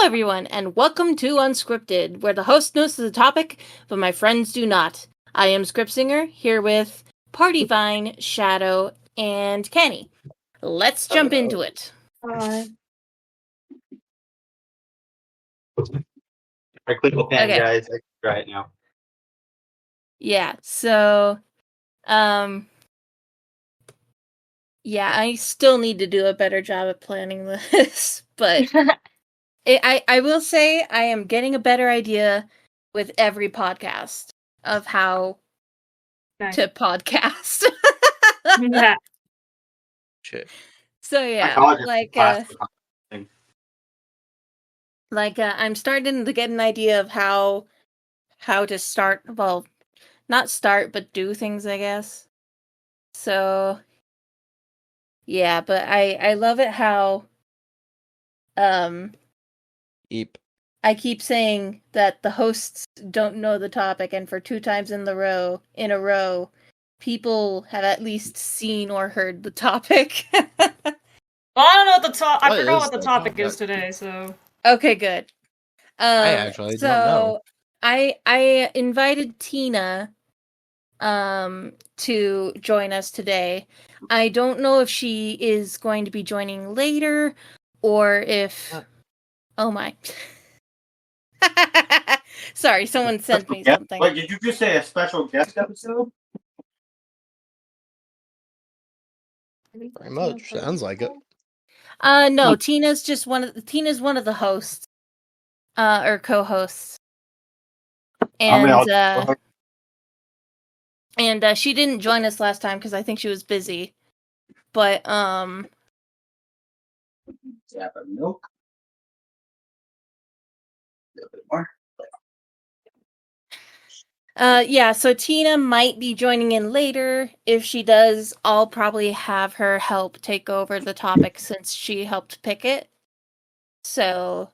everyone, and welcome to Unscripted, where the host knows the topic, but my friends do not. I am Scriptsinger, here with Partyvine, Shadow, and Kenny. Let's jump into it. Hi. I click the pen, Okay. guys. I can try it now. Yeah, so, I still need to do a better job at planning this, but I will say I am getting a better idea with every podcast of how to podcast. Yeah. Shit. So My yeah, college I'm starting to get an idea of how to start. Well, not start, but do things, I guess. So yeah, but I love it how Eep. I keep saying that the hosts don't know the topic, and for 2 times in a row, people have at least seen or heard the topic. Well, I don't know what the I What forgot is what the the topic topic? is today, so. Okay, good. I actually don't know. I invited Tina to join us today. I don't know if she is going to be joining later or if oh my. Sorry, someone sent me something. Wait, did you just say a special guest episode? Very much. Sounds like it. No, Tina's one of the hosts. Or co-hosts. And she didn't join us last time because I think she was busy. But Yeah, but milk. A little bit more. so Tina might be joining in later. If she does, I'll probably have her help take over the topic since she helped pick it. So,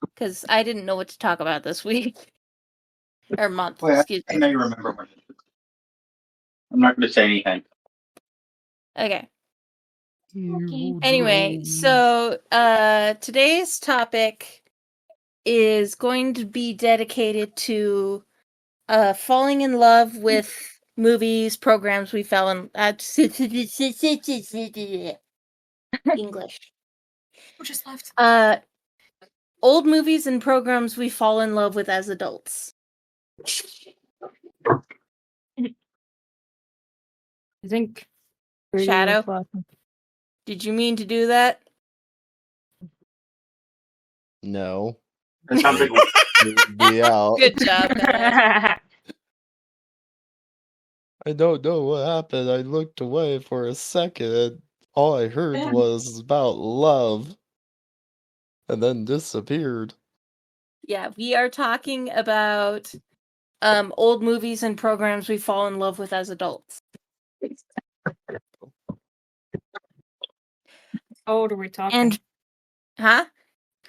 because I didn't know what to talk about this week. Or month, excuse I me. know you remember what it is. I'm not going to say anything. Okay. Anyway, so today's topic is going to be dedicated to falling in love with movies, programs we fell in English. Who just left? Old movies and programs we fall in love with as adults. I think. Shadow? Did you mean to do that? No. That sounds like Be out. Good job, guys. I don't know what happened. I looked away for a second and all I heard was about love. And then disappeared. Yeah, we are talking about old movies and programs we fall in love with as adults. How old are we talking? And huh?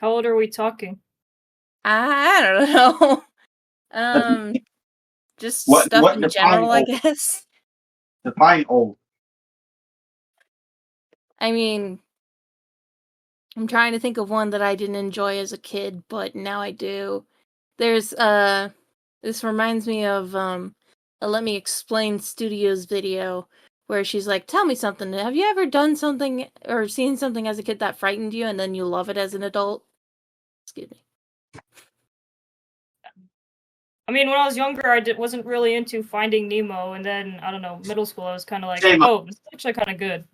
How old are we talking? I don't know. Just What stuff in general, I old? guess. Define old. I mean, I'm trying to think of one that I didn't enjoy as a kid, but now I do. There's this reminds me of a Let Me Explain Studios video where she's like, "Tell me something. Have you ever done something or seen something as a kid that frightened you and then you love it as an adult?" Excuse me. I mean, when I was younger, I wasn't really into Finding Nemo, and then, I don't know, middle school, I was kind of like, Same. oh, this is actually kind of good.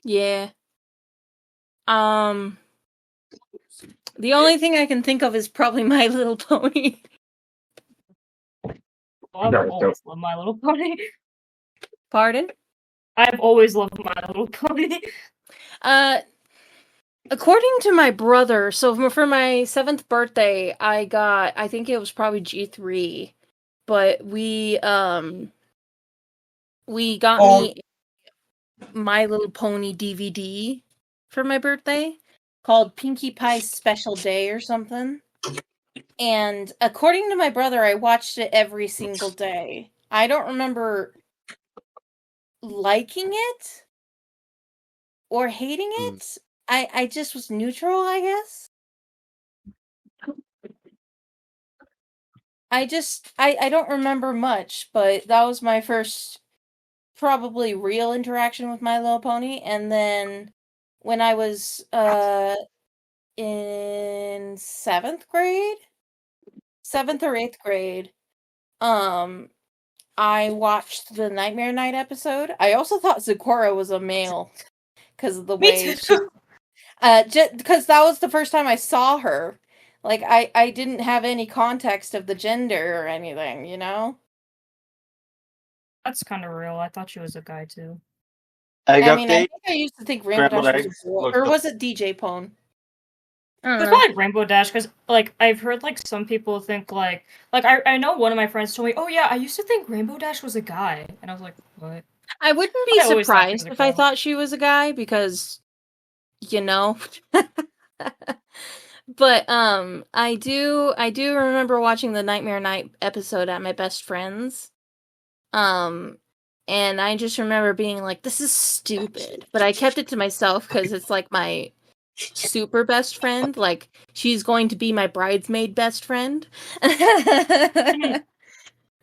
Yeah. The only thing I can think of is probably My Little Pony. Well, I've always loved My Little Pony. Pardon? I've always loved My Little Pony. According to my brother, so for my 7th birthday, I think it was probably G3, but we got me My Little Pony DVD for my birthday called Pinkie Pie's Special Day or something. And according to my brother, I watched it every single day. I don't remember liking it or hating it. I just was neutral, I guess. I don't remember much, but that was my first probably real interaction with My Little Pony. And then when I was in 7th grade, 7th or 8th grade, I watched the Nightmare Night episode. I also thought Zecora was a male because of the Me way too. she just because that was the first time I saw her. Like I didn't have any context of the gender or anything, you know? That's kind of real. I thought she was a guy too. Egg I mean, I update. think I used to think Rainbow Scrambled Dash was a eggs. boy, Looked or up. was it DJ Pone? I It don't was know. probably Rainbow Dash because, like, I've heard like some people think like I know one of my friends told me, oh yeah, I used to think Rainbow Dash was a guy, and I was like, what? I wouldn't be I always thought she was surprised a if I girl. thought she was a guy because, you know. But I do remember watching the Nightmare Night episode at my best friend's. And I just remember being like, this is stupid. But I kept it to myself because it's like my super best friend. Like, she's going to be my bridesmaid best friend.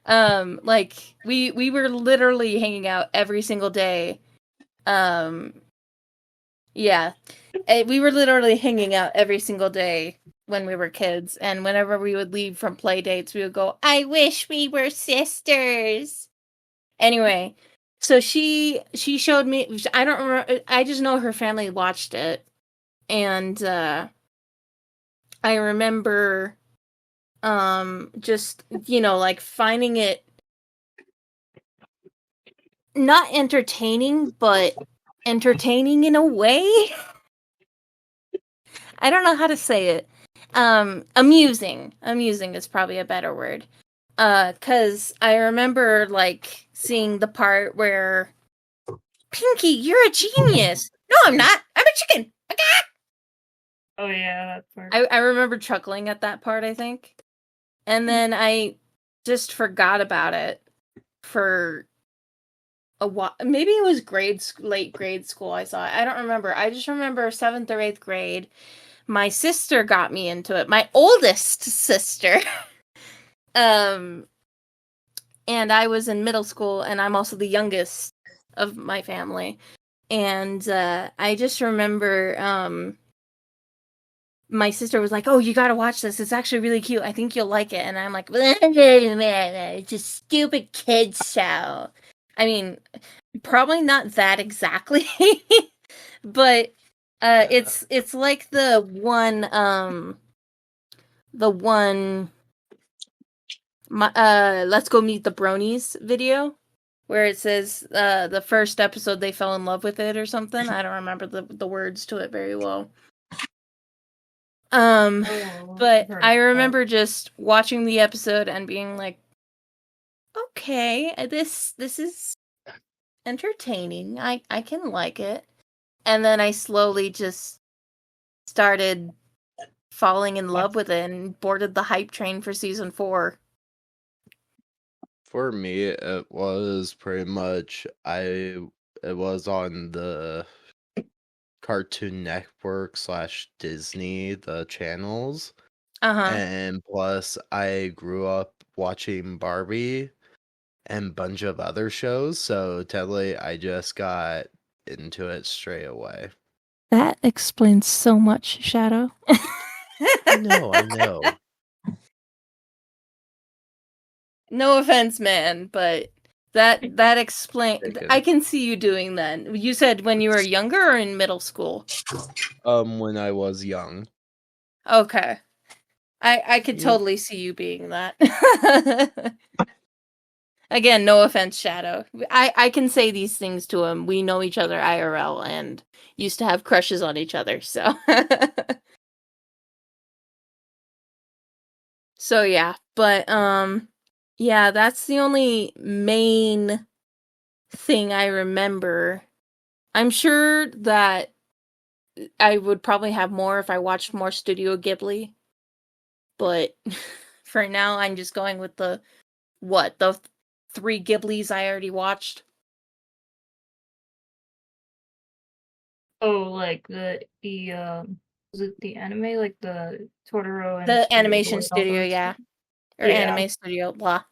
Like we were literally hanging out every single day. Yeah. We were literally hanging out every single day when we were kids, and whenever we would leave from play dates, we would go, I wish we were sisters. Anyway, so she showed me, I don't remember, I just know her family watched it, and I remember just, you know, like finding it not entertaining, but entertaining in a way. I don't know how to say it. Amusing is probably a better word. 'Cause I remember like seeing the part where Pinky, you're a genius. No, I'm not. I'm a chicken. Oh yeah, that part. I remember chuckling at that part, I think. And then I just forgot about it for a while. Maybe it was late grade school I saw it. I don't remember. I just remember 7th or 8th grade. My sister got me into it. My oldest sister. And I was in middle school, and I'm also the youngest of my family. And I just remember my sister was like, oh, you gotta watch this. It's actually really cute. I think you'll like it. And I'm like, it's a stupid kid's show. I mean, probably not that exactly. But it's like the one Let's Go Meet the Bronies video where it says the first episode they fell in love with it or something. I don't remember the words to it very well. But I remember just watching the episode and being like, okay, this is entertaining. I can like it. And then I slowly just started falling in love with it and boarded the hype train for season 4. For me, it was pretty much it was on the Cartoon Network / Disney, the channels. And plus, I grew up watching Barbie and a bunch of other shows, so technically I just got into it straight away. That explains so much, Shadow. I know. No offense, man, but that explains. I can see you doing that. You said when you were younger or in middle school? When I was young. Okay. I could totally see you being that. Again, no offense, Shadow. I can say these things to him. We know each other IRL and used to have crushes on each other, so. So yeah, but yeah, that's the only main thing I remember. I'm sure that I would probably have more if I watched more Studio Ghibli. But for now, I'm just going with the 3 Ghiblis I already watched. Oh, like was it the anime, like the Totoro and The Spirited animation Away, all studio, those? yeah. Or Yeah. anime studio, blah.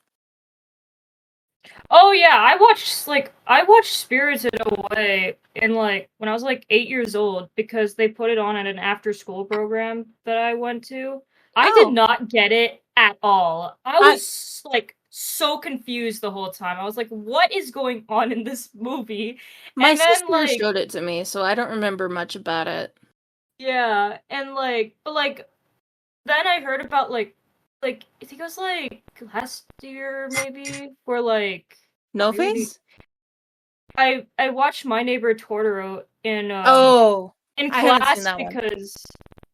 Oh yeah, I watched Spirited Away in like when I was like 8 years old because they put it on at an after school program that I went to. I did Oh. not get it at all. I I- was like so confused the whole time. I was like, what is going on in this movie? My And then sister showed it to me, so I don't remember much about it. yeah, and but then I heard about I think it was like last year maybe where like No really Face? I watched My Neighbor Totoro Oh, in I haven't seen class that one.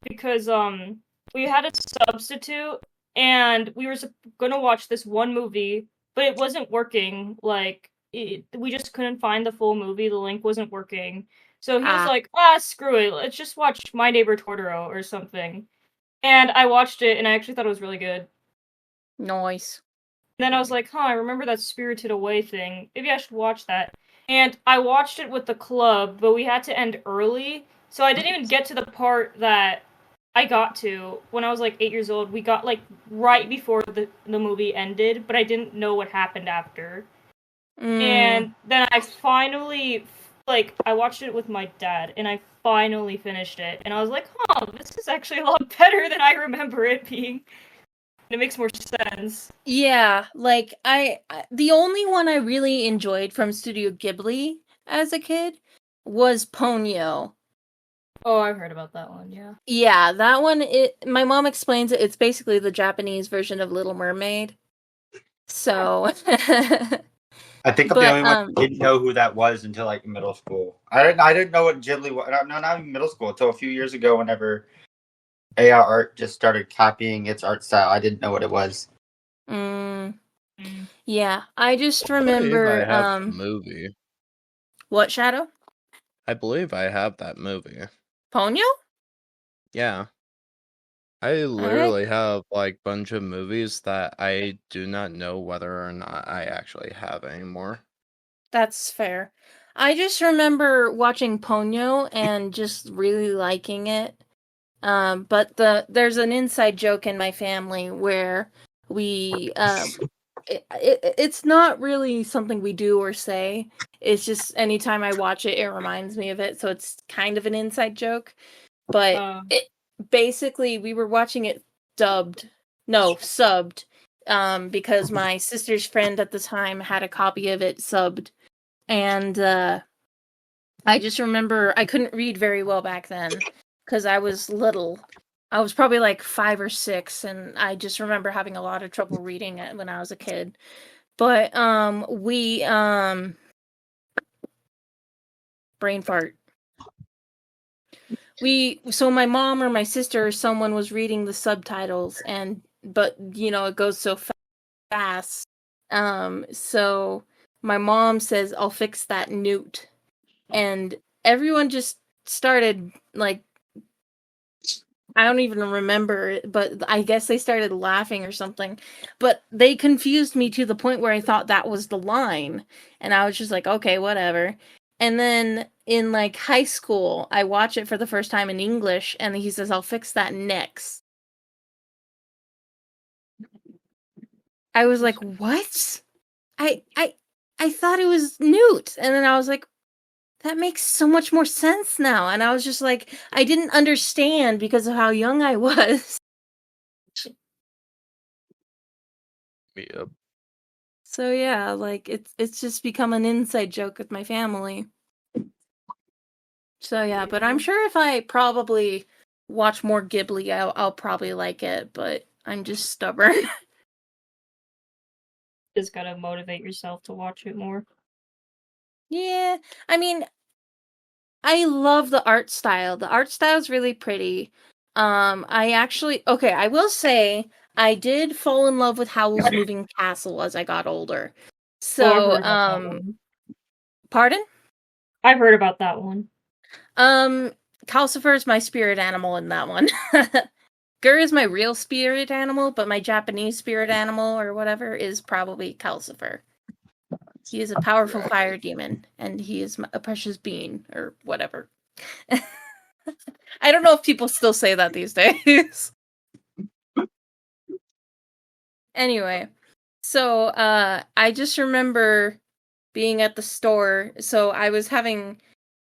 because we had a substitute and we were gonna watch this one movie, but it wasn't working. We just couldn't find the full movie. The link wasn't working. So he was Ah, like, screw it. Let's just watch My Neighbor Totoro or something. And I watched it and I actually thought it was really good. nice. Then I was like, I remember that Spirited Away thing. Maybe I should watch that. And I watched it with the club, but we had to end early. So I didn't even get to the part that I got to when I was like 8 years old. We got like right before the movie ended, but I didn't know what happened after. And then I finally, I watched it with my dad, and I finally finished it. And I was like, this is actually a lot better than I remember it being. It makes more sense. Yeah, like the only one I really enjoyed from Studio Ghibli as a kid was Ponyo. Oh, I've heard about that one, yeah. Yeah, that one my mom explains it, it's basically the Japanese version of Little Mermaid. So I think I'm the But, only one who didn't know who that was until like middle school. I didn't know what Ghibli was. No, not even middle school. Until a few years ago, whenever AR Art just started copying its art style, I didn't know what it was. Yeah, I just I believe I remember have the movie. what, Shadow? I believe I have that movie. Ponyo? Yeah. I literally have like bunch of movies that I do not know whether or not I actually have anymore. That's fair. I just remember watching Ponyo and just really liking it. But there's an inside joke in my family where we it's not really something we do or say. It's just anytime I watch it, it reminds me of it. So it's kind of an inside joke. But basically we were watching it subbed, because my sister's friend at the time had a copy of it subbed. And I just remember I couldn't read very well back then because I was little. I was probably like 5 or 6, and I just remember having a lot of trouble reading it when I was a kid. But brain fart. So my mom or my sister or someone was reading the subtitles, but it goes so fast. So my mom says, "I'll fix that newt," and everyone just started like, I don't even remember it, but I guess they started laughing or something. But they confused me to the point where I thought that was the line. And I was just like, okay, whatever. And then in like high school, I watch it for the first time in English, and he says, "I'll fix that next." I was like, what? I thought it was Newt. And then I was like, that makes so much more sense now. And I was just like, I didn't understand because of how young I was. Yep. So yeah, like it's just become an inside joke with my family. So yeah, but I'm sure if I probably watch more Ghibli, I'll probably like it, but I'm just stubborn. Just gotta motivate yourself to watch it more. Yeah, I mean, I love the art style. The art style is really pretty. I will say I did fall in love with Howl's Moving Castle as I got older. So, pardon? I've heard about that one. Calcifer is my spirit animal in that one. Gur is my real spirit animal, but my Japanese spirit animal or whatever is probably Calcifer. He is a powerful fire demon, and he is a precious being, or whatever. I don't know if people still say that these days. Anyway, so I just remember being at the store. So I was having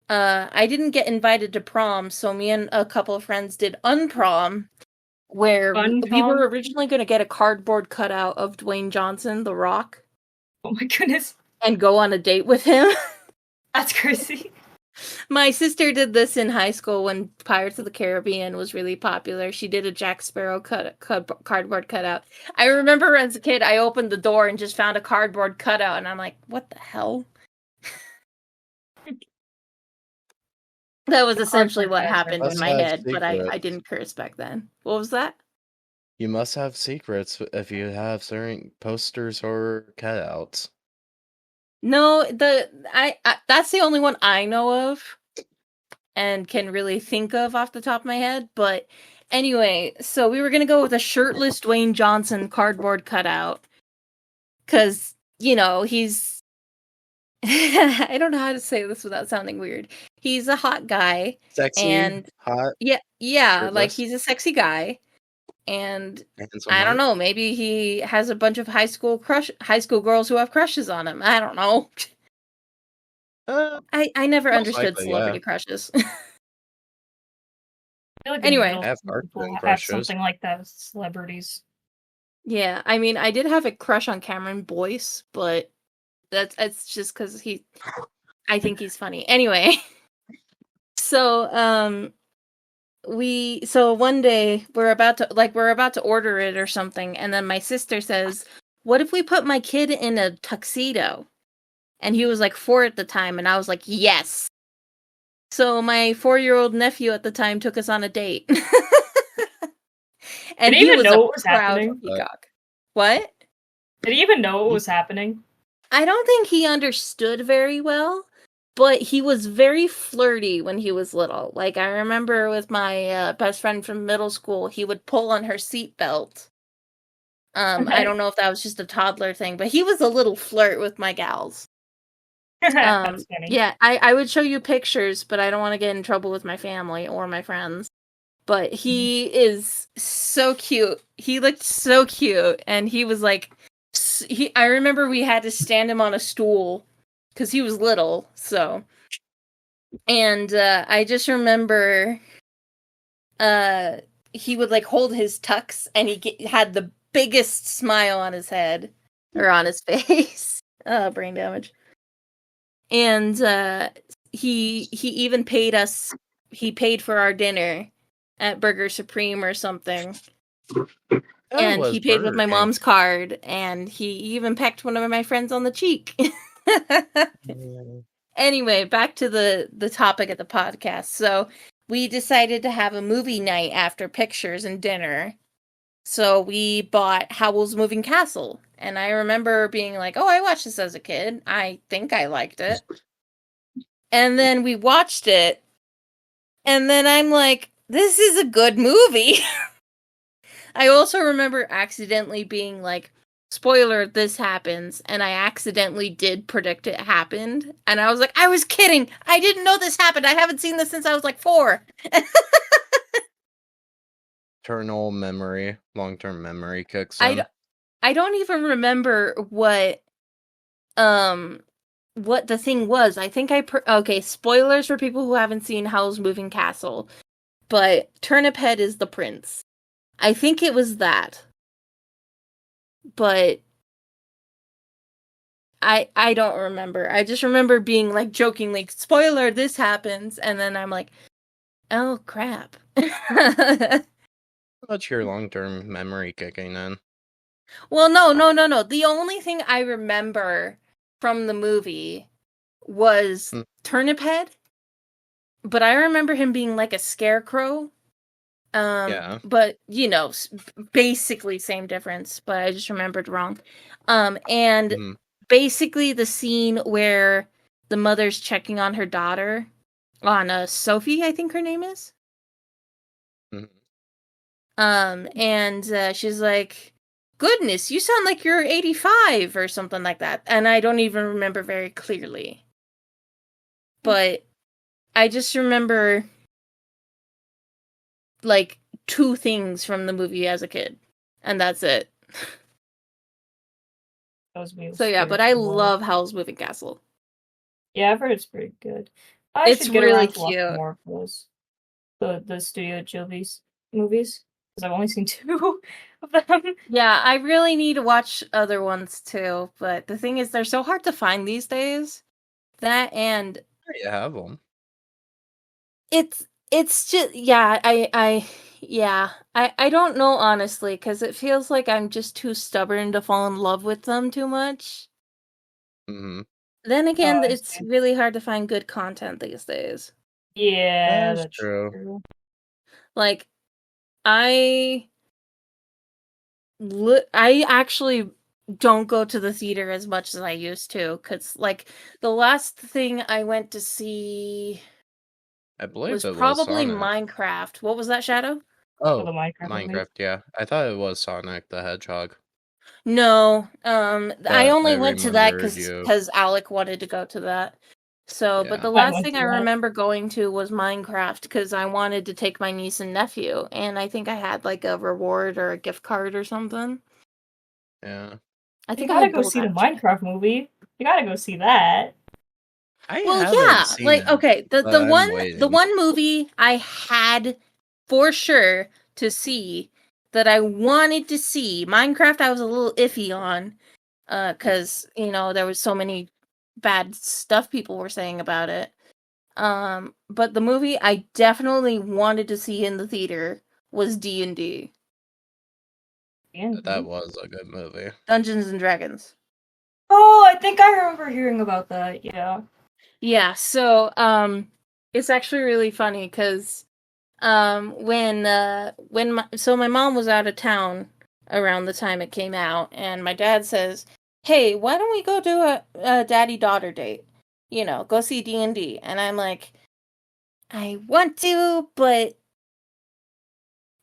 I didn't get invited to prom, so me and a couple of friends did unprom, where we Unprom? were originally going to get a cardboard cutout of Dwayne Johnson, The Rock, Oh my goodness. and go on a date with him. That's crazy. My sister did this in high school when Pirates of the Caribbean was really popular. She did a Jack Sparrow cardboard cutout. I remember as a kid, I opened the door and just found a cardboard cutout, and I'm like, what the hell? That was essentially what happened in Must my have head, but I secrets. didn't curse back then. What was that? You must have secrets if you have certain posters or cutouts. No, I that's the only one I know of and can really think of off the top of my head. But anyway, so we were gonna go with a shirtless Dwayne Johnson cardboard cutout because he's I don't know how to say this without sounding weird. He's a hot guy, Sexy, and hot, yeah, like shirtless. he's a sexy guy, and handsome. I don't hot. know, maybe he has a bunch of high school girls who have crushes on him. I don't know. I never most understood likely, celebrity crushes. I feel like Anyway. middle I have school heart people have crushes. something like that with celebrities. Yeah, I mean, I did have a crush on Cameron Boyce, but it's just because I think he's funny. Anyway, so one day we're about to order it or something, and then my sister says, "What if we put my kid in a tuxedo?" And he was like 4 at the time, and I was like, "Yes." So my 4-year-old nephew at the time took us on a date. And Did he even was know a what was proud happening? peacock. What? Did he even know what was happening? I don't think he understood very well, but he was very flirty when he was little. Like, I remember with my best friend from middle school, he would pull on her seatbelt. I don't know if that was just a toddler thing, but he was a little flirt with my gals. That's funny. Yeah, I would show you pictures, but I don't want to get in trouble with my family or my friends. But he is so cute. He looked so cute, and he was like, I remember we had to stand him on a stool because he was little. So, and I just remember, he would like hold his tux, and he had the biggest smile on his head or on his face. Brain damage. And he even paid us. He paid for our dinner at Burger Supreme or something. And he paid with my mom's card, and he even pecked one of my friends on the cheek. Anyway, back to the topic of the podcast. So we decided to have a movie night after pictures and dinner. So we bought Howl's Moving Castle. And I remember being like, oh, I watched this as a kid. I think I liked it. And then we watched it. And then I'm like, this is a good movie. I also remember accidentally being like, spoiler, this happens. And I accidentally did predict it happened. And I was like, I was kidding. I didn't know this happened. I haven't seen this since I was like 4. Eternal memory, long-term memory kicks in. I don't even remember what the thing was. I think okay, spoilers for people who haven't seen Howl's Moving Castle, but Turnip Head is the prince. I think it was that. But I don't remember. I just remember being like jokingly, spoiler, this happens, and then I'm like, oh crap. What's your long-term memory kicking in? Well, no. The only thing I remember from the movie was Turnip Head, but I remember him being like a scarecrow. Yeah. But basically same difference, but I just remembered wrong. And basically the scene where the mother's checking on her daughter, on Sophie, I think her name is. And she's like, goodness, you sound like you're 85 or something like that. And I don't even remember very clearly. But I just remember like 2 things from the movie as a kid, and that's it. So yeah, but I love Howl's Moving Castle. Yeah, I've heard it's pretty good. I It's should get really around to watch cute. more of those. The Studio Ghibli movies. Because I've only seen 2 of them. Yeah, I really need to watch other ones too, but the thing is they're so hard to find these days. That and You have them. it's just I don't know honestly cuz it feels like I'm just too stubborn to fall in love with them too much. Mm-hmm. Then again, I it's see. really hard to find good content these days. Yeah, That's that's true. true. Like I actually don't go to the theater as much as I used to cuz like the last thing I went to see I believe was it was probably Sonic. Minecraft. What was that, Shadow? For the Oh, Minecraft movies. Minecraft, yeah. I thought it was Sonic the Hedgehog. No, I But only I went to that remembered you. because Alec wanted to go to that. So, but Yeah. the I last went thing to I that. remember going to was Minecraft because I wanted to take my niece and nephew, and I think I had like a reward or a gift card or something. Yeah. I You think I gotta had go both see the actually. Minecraft movie. You gotta go see that. I Well, haven't yeah, seen like it, okay, but I'm the waiting. one movie I had for sure to see that I wanted to see, Minecraft I was a little iffy on cuz you know, there was so many bad stuff people were saying about it. But the movie I definitely wanted to see in the theater was D&D, That was a good movie. Dungeons and Dragons. Oh, I think I remember hearing about that. Yeah. Yeah, so it's actually really funny cuz when my mom was out of town around the time it came out and my dad says, "Hey, why don't we go do a daddy-daughter date? You know, go see D&D." And I'm like, "I want to, but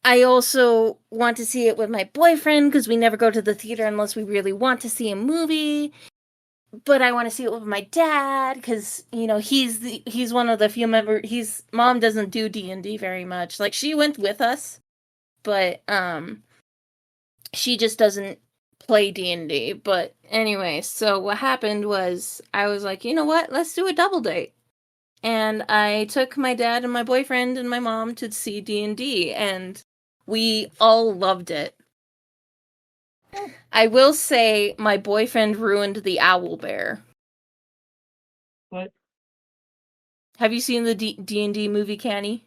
I also want to see it with my boyfriend because we never go to the theater unless we really want to see a movie. But I want to see it with my dad because you know he's one of the few He's mom doesn't do D&D very much. Like she went with us, but she just doesn't play D&D. But anyway, so what happened was I was like, you know what? Let's do a double date. And I took my dad and my boyfriend and my mom to see D&D, and we all loved it. I will say my boyfriend ruined the owl bear. What? Have you seen the D&D movie, Canny?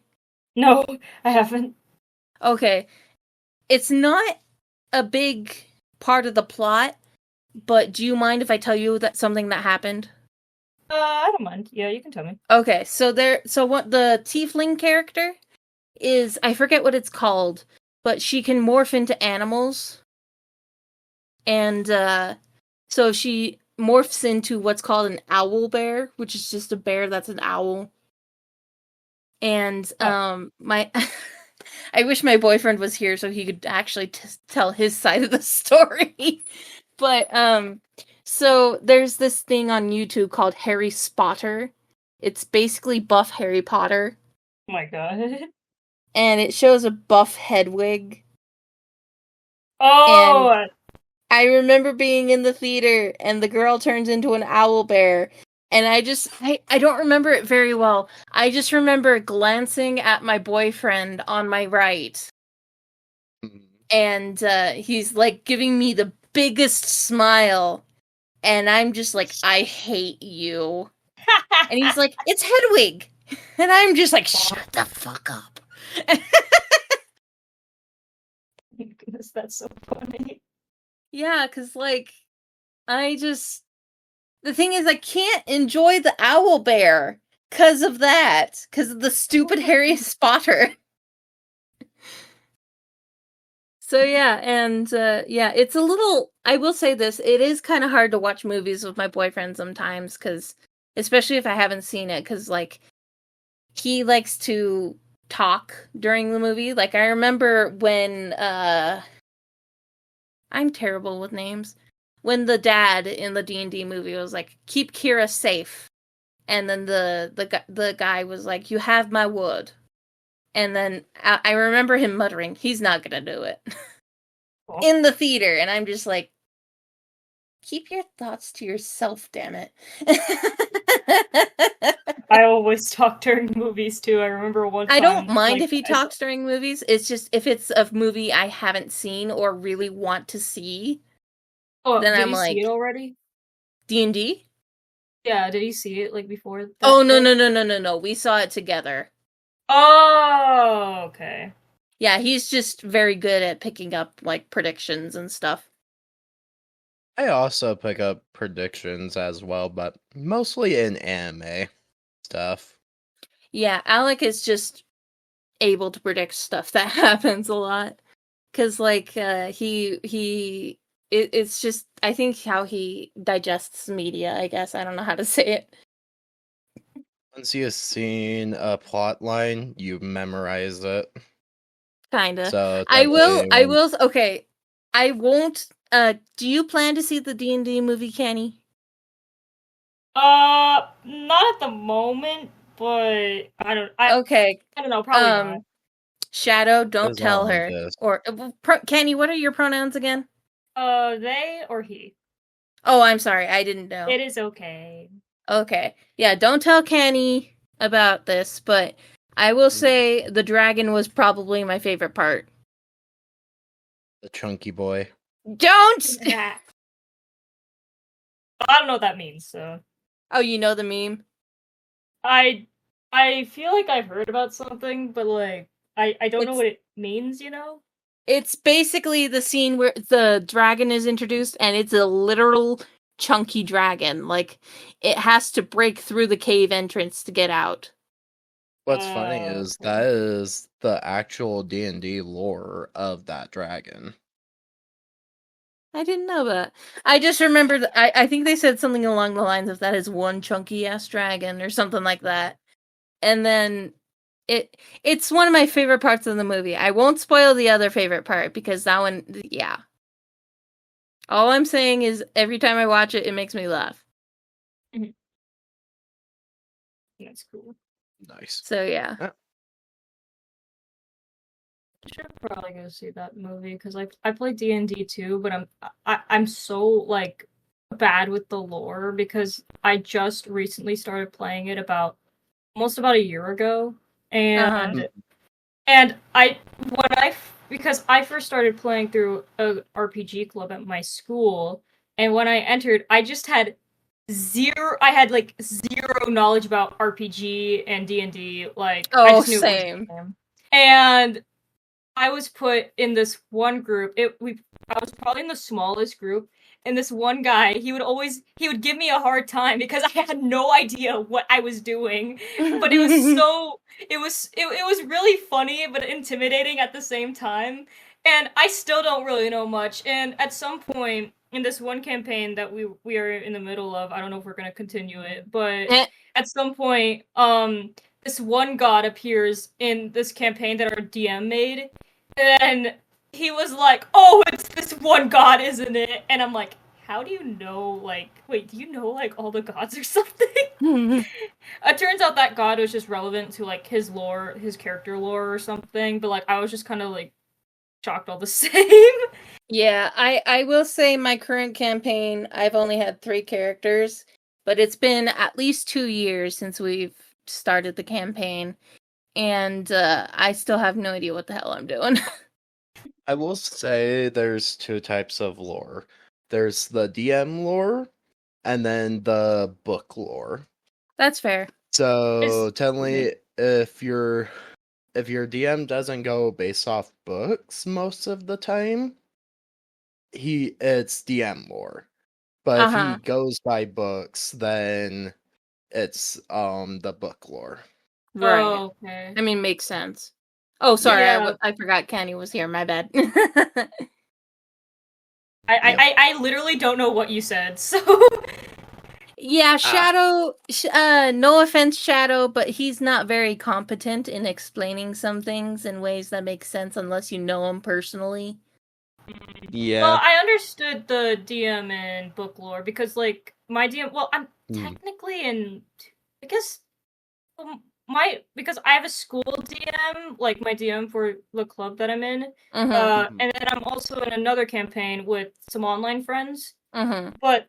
No, I haven't. Okay. It's not a big part of the plot, but do you mind if I tell you that something that happened? I don't mind. Yeah, you can tell me. Okay, so what the tiefling character is, I forget what it's called, but she can morph into animals. And so she morphs into what's called an owl bear, which is just a bear that's an owl. And my I wish my boyfriend was here so he could actually tell his side of the story. But so there's this thing on YouTube called Harry Spotter. It's basically buff Harry Potter. Oh my god. And it shows a buff Hedwig. Oh! And I remember being in the theater and the girl turns into an owl bear. And I don't remember it very well. I just remember glancing at my boyfriend on my right. And he's like giving me the biggest smile. And I'm just like, I hate you. And he's like, it's Hedwig. And I'm just like, shut the fuck up. Goodness, that's so funny. Yeah, because, like, the thing is, I can't enjoy the owl bear because of that. Because of the stupid Harry Spotter. So, yeah, and, yeah, it's a little, I will say this, it is kind of hard to watch movies with my boyfriend sometimes, because, especially if I haven't seen it, because, like, he likes to talk during the movie. Like, I remember when, I'm terrible with names. When the dad in the D&D movie was like, keep Kira safe. and then the guy was like, "You have my word." And then I remember him muttering, "He's not gonna do it." Cool. In the theater, and I'm just like, keep your thoughts to yourself, damn it. I always talk during movies too. I remember one time. I don't mind like, if he talks during movies. It's just if it's a movie I haven't seen or really want to see, Oh, then did I'm he like, see it already? D&D? Yeah, did he see it like before? that Oh, no, show? no. We saw it together. Oh, okay. Yeah, he's just very good at picking up, like, predictions and stuff. I also pick up predictions as well, but mostly in anime stuff. Yeah, Alec is just able to predict stuff that happens a lot. Because, like, it's just, I think how he digests media, I guess. I don't know how to say it. Once you've seen a plot line, you memorize it. Kinda. So I will, definitely okay. I won't, do you plan to see the D&D movie, Kenny? Not at the moment, but I don't know, probably not. Shadow, don't as tell long as her. this. Or, Kenny, what are your pronouns again? They or he? Oh, I'm sorry, I didn't know. It is okay. Okay. Yeah, don't tell Kenny about this, but I will say the dragon was probably my favorite part. The chunky boy. Don't! Yeah. I don't know what that means, so. Oh, you know the meme? I feel like I've heard about something, but like I don't know what it means, you know? It's basically the scene where the dragon is introduced, and it's a literal chunky dragon. Like, it has to break through the cave entrance to get out. What's funny is Okay. that is the actual D&D lore of that dragon. I didn't know that. I just remember that I think they said something along the lines of that is one chunky ass dragon or something like that. And then it's one of my favorite parts of the movie. I won't spoil the other favorite part because that one, yeah. All I'm saying is every time I watch it, it makes me laugh. That's cool. Nice. So yeah. Should probably go see that movie because I play D&D too, but I'm so like bad with the lore because I just recently started playing it almost about a year ago, and because I first started playing through a RPG club at my school, and when I entered, I had like zero knowledge about RPG and D&D. Like, I just knew same. it was game. And I was put in this one group. I was probably in the smallest group, and this one guy, he would give me a hard time because I had no idea what I was doing. But it was really funny but intimidating at the same time. And I still don't really know much. And at some point in this one campaign that we are in the middle of, I don't know if we're gonna continue it, but at some point, this one god appears in this campaign that our DM made, and he was like, "Oh, it's this one god, isn't it?" And I'm like, "How do you know? Like, wait, do you know like all the gods or something?" It turns out that god was just relevant to like his lore, his character lore or something. But like, I was just kind of like shocked all the same. Yeah, I will say my current campaign, I've only had 3 characters, but it's been at least 2 years since we've started the campaign, and I still have no idea what the hell I'm doing. I will say there's 2 types of lore. There's the DM lore, and then the book lore. That's fair. So technically, if your DM doesn't go based off books most of the time, it's DM lore. But if he goes by books, then it's the book lore. Right. Oh, okay. I mean, makes sense. Oh, sorry, Yeah. I forgot Kenny was here. My bad. I literally don't know what you said, so. Yeah, Shadow. No offense, Shadow, but he's not very competent in explaining some things in ways that make sense unless you know him personally. Yeah. Well, I understood the DM and book lore because, like, my DM. Well, I'm technically in I guess because I have a school DM, like my DM for the club that I'm in, Mm-hmm. and then I'm also in another campaign with some online friends. Mm-hmm. But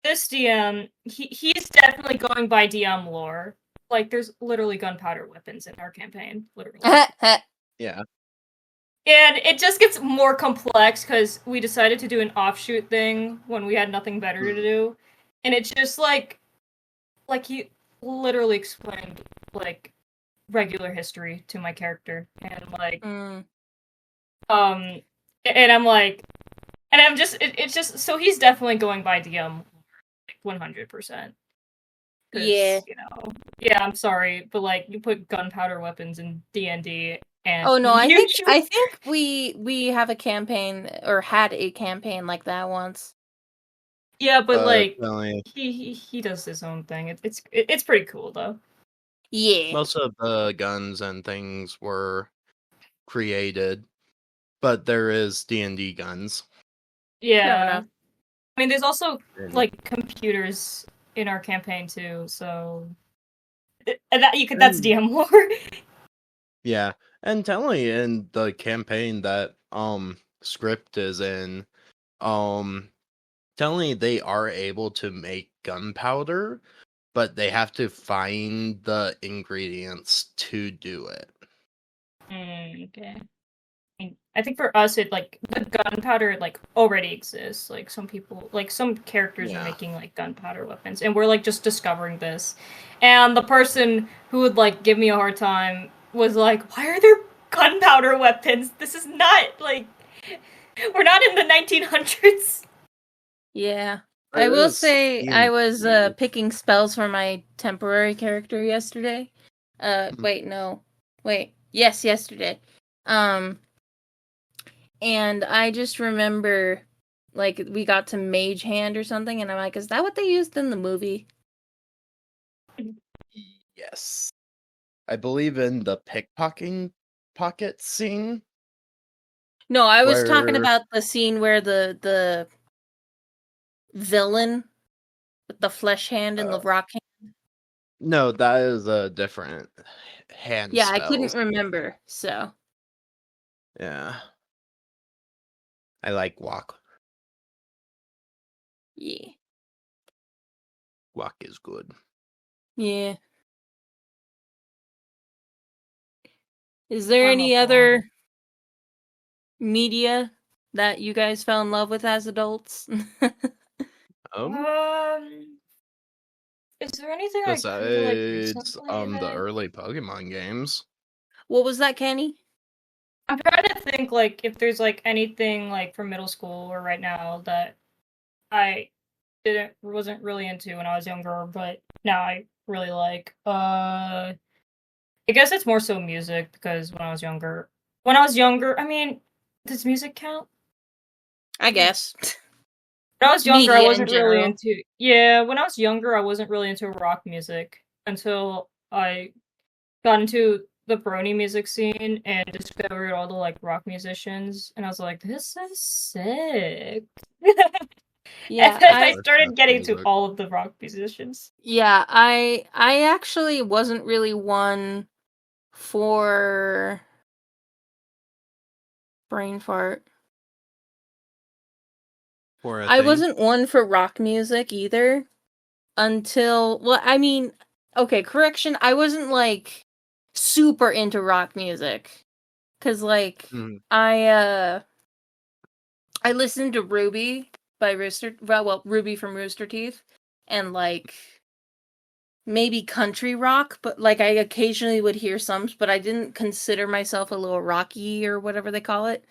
this DM, he's definitely going by DM lore. Like, there's literally gunpowder weapons in our campaign, literally. Yeah. And it just gets more complex because we decided to do an offshoot thing when we had nothing better to do, and it's just like he literally explained like regular history to my character, and like Mm. and I'm like, and I'm just it's just so he's definitely going by DM, like 100%. Yeah. You know, yeah, I'm sorry, but like you put gunpowder weapons in D&D, and Oh no, you I think we have a campaign or had a campaign like that once. yeah, but like Definitely. he does his own thing. It's pretty cool though. Yeah. Most of the guns and things were created, but there is D&D guns. Fair Yeah, enough. I mean, there's also And like computers in our campaign too, so and that's DM lore. yeah, and telling in the campaign that script is in, telling they are able to make gunpowder, but they have to find the ingredients to do it. Okay. I think for us, it like the gunpowder like already exists. Like some people, like some characters are Yeah. making like gunpowder weapons, and we're like just discovering this. And the person who would like give me a hard time was like, "Why are there gunpowder weapons? This is not like we're not in the 1900s." Yeah. But I will it's say I was D&D. picking spells for my temporary character yesterday. Wait, no. Wait. Yes, yesterday. Um and I just remember like we got to Mage Hand or something and I'm like, is that what they used in the movie? Yes. I believe in the pickpocketing pocket scene. No, I was talking Where about the scene where the villain with the flesh hand and the rock hand. no, that is a different hand Yeah, I spells. couldn't remember. So, Yeah. I like walk. yeah. Walk is good. Yeah. Is there I'm any a other media that you guys fell in love with as adults? Is there anything I grew to like Besides recently the that early Pokemon games. What was that, Kenny? I'm trying to think like if there's like anything like from middle school or right now that I wasn't really into when I was younger, but now I really like. I guess it's more so music because when I was younger, I mean, does music count? I guess. When I was younger, I Media in wasn't really general. into yeah. When I was younger, I wasn't really into rock music until I got into the Brony music scene and discovered all the like rock musicians, and I was like, "This is sick." Yeah, And then I I started getting music. to all of the rock musicians. yeah, I actually wasn't really one for brain fart. For a I thing. wasn't one for rock music either until, well, I mean, okay, correction, I wasn't like super into rock music cuz like Mhm. I listened to Ruby by Ruby from Rooster Teeth and like maybe country rock, but like I occasionally would hear some, but I didn't consider myself a little rocky or whatever they call it.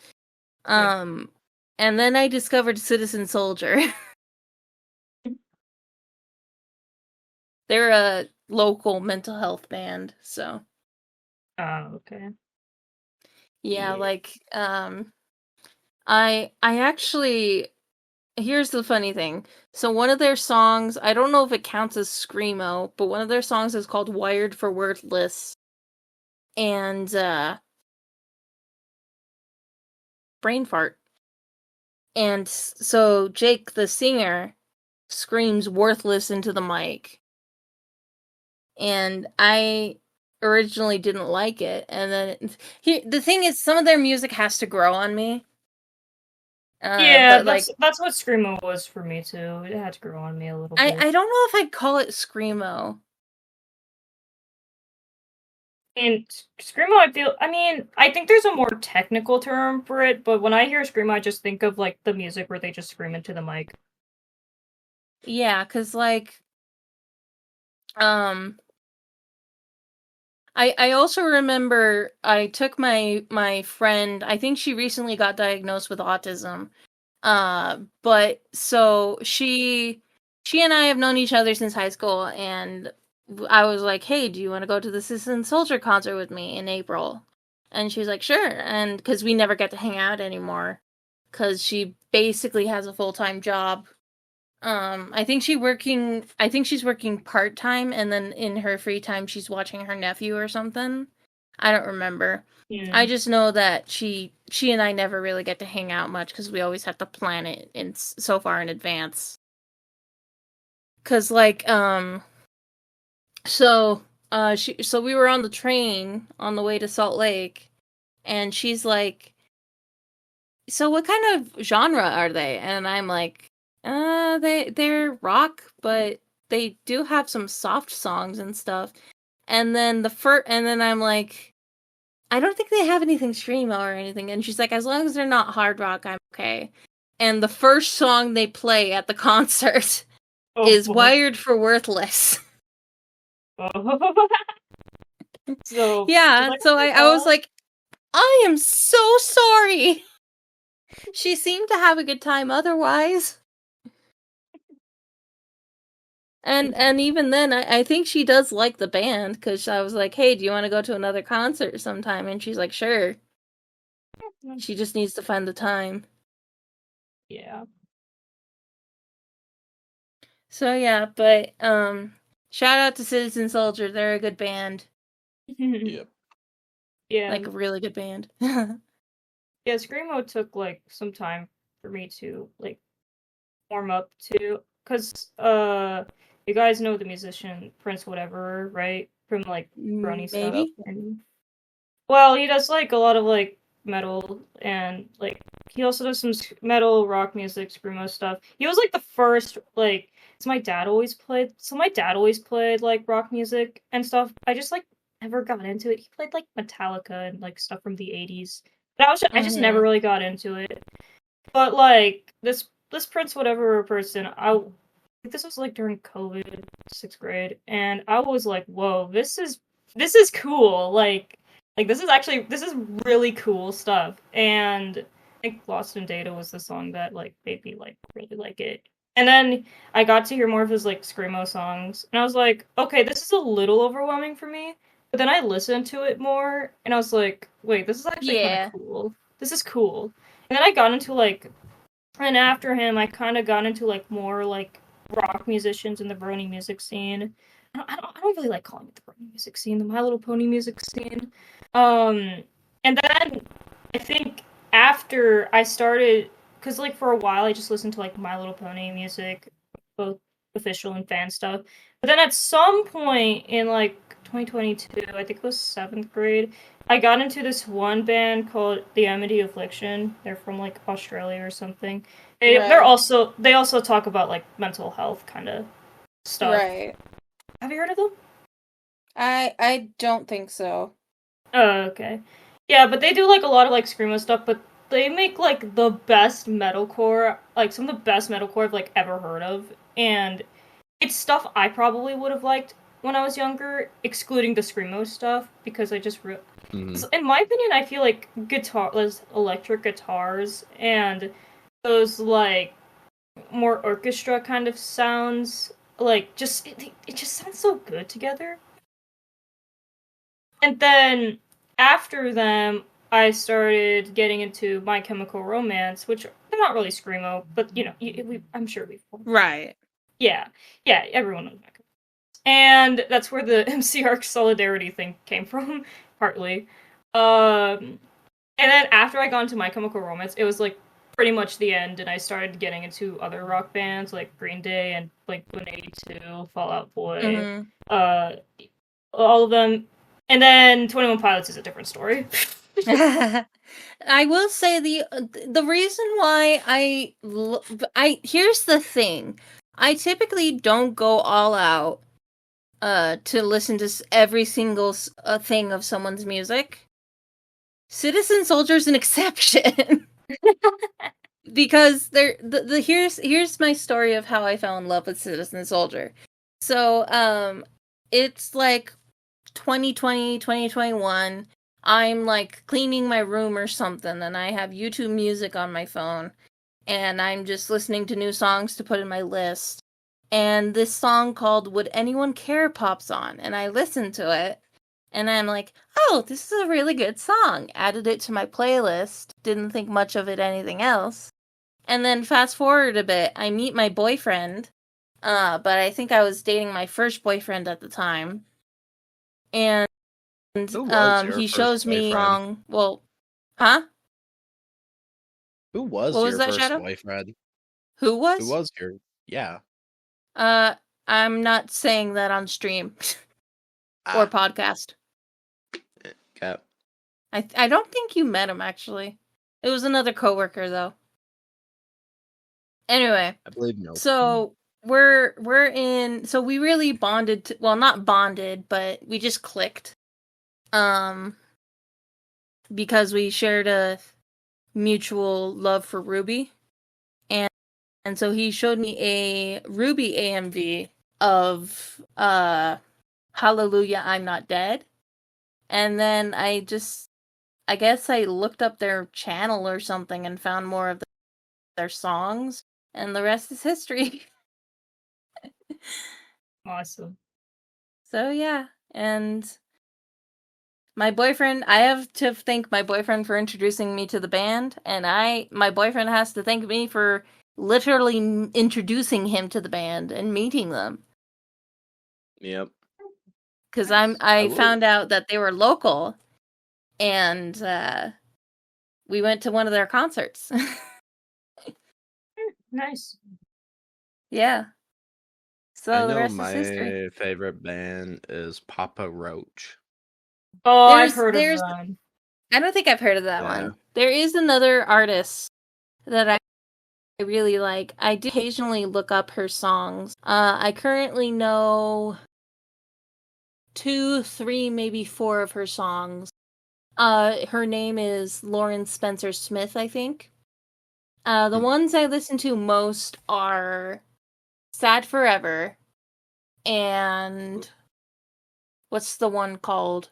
And then I discovered Citizen Soldier. They're a local mental health band, so Oh, okay. yeah, like I actually, here's the funny thing. So one of their songs, I don't know if it counts as screamo, but one of their songs is called Wired for Wordless. And brain fart. And so Jake the singer screams worthless into the mic. and I originally didn't like it, and then the thing is, some of their music has to grow on me. Yeah, But like that's what screamo was for me too. It had to grow on me a little bit. I don't know if I'd call it screamo. And screamo, I think there's a more technical term for it, but when I hear screamo, I just think of like the music where they just scream into the mic. Yeah, cause like, I also remember I took my friend. I think she recently got diagnosed with autism. But so she and I have known each other since high school, and I was like, "Hey, do you want to go to the Citizen Soldier concert with me in April?" And she was like, "Sure." And because we never get to hang out anymore, because she basically has a full-time job. I think she's working part-time, and then in her free time, she's watching her nephew or something. I don't remember. I just know that she and I never really get to hang out much because we always have to plan it in so far in advance. Cause like so we were on the train on the way to Salt Lake, and she's like, "So what kind of genre are they?" And I'm like, they're rock, but they do have some soft songs and stuff." And then I'm like, "I don't think they have anything screamo or anything." And she's like, "As long as they're not hard rock, I'm okay." And the first song they play at the concert is Wired for Worthless. So yeah, like, so I was like, I am so sorry. She seemed to have a good time otherwise. And even then, I think she does like the band, because I was like, "Hey, do you want to go to another concert sometime?" And she's like, "Sure." She just needs to find the time. Yeah. So yeah, but shout out to Citizen Soldier. They're a good band. Yep. Yeah. Like a really good band. Yeah, screamo took like some time for me to like warm up to, cause you guys know the musician Prince Whatever, right? From like Brony stuff. Maybe. And well, he does like a lot of like metal, and like he also does some metal rock music, screamo stuff. He was like the first like, so my dad always played like rock music and stuff. I just like never got into it. He played like Metallica and like stuff from the 80s. But I just never really got into it. But like this Prince Whatever person, this was like during COVID, 6th grade, and I was like, whoa, this is cool. Like this is really cool stuff. And I think Lost in Data was the song that like made me like really like it. And then I got to hear more of his like screamo songs, and I was like, okay, this is a little overwhelming for me. But then I listened to it more, and I was like, wait, this is actually kind of cool. This is cool. And then I got into like, and after him, I kind of got into like more like rock musicians in the Brony music scene. I don't really like calling it the Brony music scene, the My Little Pony music scene. And then I think after I started, because like for a while I just listened to like My Little Pony music, both official and fan stuff. But then at some point in like 2022, I think it was 7th grade, I got into this one band called The Amity Affliction. They're from like Australia or something. They also talk about like mental health kind of stuff. Right. Have you heard of them? I don't think so. Oh, okay. Yeah, but they do like a lot of like screamo stuff, but they make like the best metalcore, like some of the best metalcore I've like ever heard of. And it's stuff I probably would have liked when I was younger, excluding the screamo stuff, because I just in my opinion, I feel like those electric guitars and those like more orchestra kind of sounds, like just it just sounds so good together. And then after them, I started getting into My Chemical Romance, which they're not really screamo, but you know, I'm sure we've Right. Yeah, everyone knows that. And that's where the MC Arc Solidarity thing came from, partly. And then after I got into My Chemical Romance, it was like pretty much the end, and I started getting into other rock bands like Green Day and Blink-182, Fall Out Boy. all of them. And then 21 Pilots is a different story. I will say the reason why here's the thing. I typically don't go all out to listen to every single thing of someone's music. Citizen Soldier's an exception. Because here's my story of how I fell in love with Citizen Soldier. So it's like 2020, 2021. I'm like cleaning my room or something, and I have YouTube Music on my phone, and I'm just listening to new songs to put in my list. And this song called Would Anyone Care pops on, and I listen to it, and I'm like, oh, this is a really good song. Added it to my playlist, didn't think much of it anything else. And then fast forward a bit, I meet my boyfriend, but I think I was dating my first boyfriend at the time. And he shows me song. Well, huh? Who was what your was that, first Shadow? boyfriend? Who was? Who was your? Yeah. I'm not saying that on stream or podcast. Okay. I don't think you met him actually. It was another coworker though. Anyway, I believe no. So we're in. So we really bonded. Well, not bonded, but we just clicked. Because we shared a mutual love for Ruby, and so he showed me a Ruby AMV of Hallelujah, I'm Not Dead, and then I guess I looked up their channel or something and found more of their songs, and the rest is history. Awesome. So yeah, and my boyfriend, I have to thank my boyfriend for introducing me to the band, and my boyfriend has to thank me for literally introducing him to the band and meeting them. Yep. Because I found out that they were local, and we went to one of their concerts. Nice. Yeah. So I the know rest my is history. favorite band is Papa Roach. Oh, I've heard of them. I don't think I've heard of that one. There is another artist that I really like. I do occasionally look up her songs. I currently know 2, 3, maybe 4 of her songs. Her name is Lauren Spencer Smith, I think. The ones I listen to most are Sad Forever and what's the one called?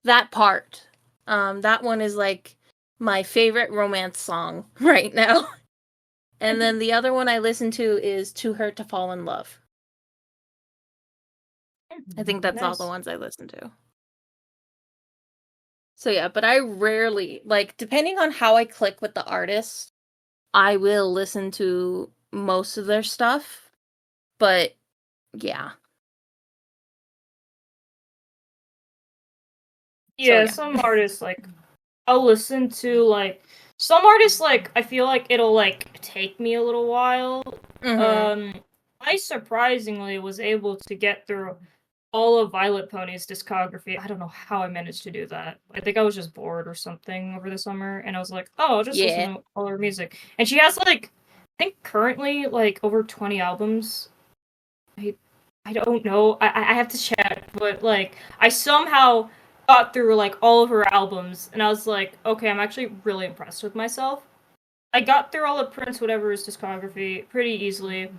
That Part. That one is like my favorite romance song right now. And then the other one I listen to is Too Hurt to Fall in Love. I think that's all the ones I listen to. So yeah, but I rarely, like, depending on how I click with the artist, I will listen to most of their stuff. But yeah. Yeah, some artists, like, I'll listen to, like, some artists, like, I feel like it'll, like, take me a little while. Mm-hmm. I surprisingly was able to get through all of Violet Pony's discography. I don't know how I managed to do that. I think I was just bored or something over the summer, and I was like, oh, I'll just listen to all her music. And she has, like, I think currently, like, over 20 albums. I don't know. I have to check, but, like, I somehow got through, like, all of her albums, and I was like, okay, I'm actually really impressed with myself. I got through all of Prince Whatever's discography pretty easily.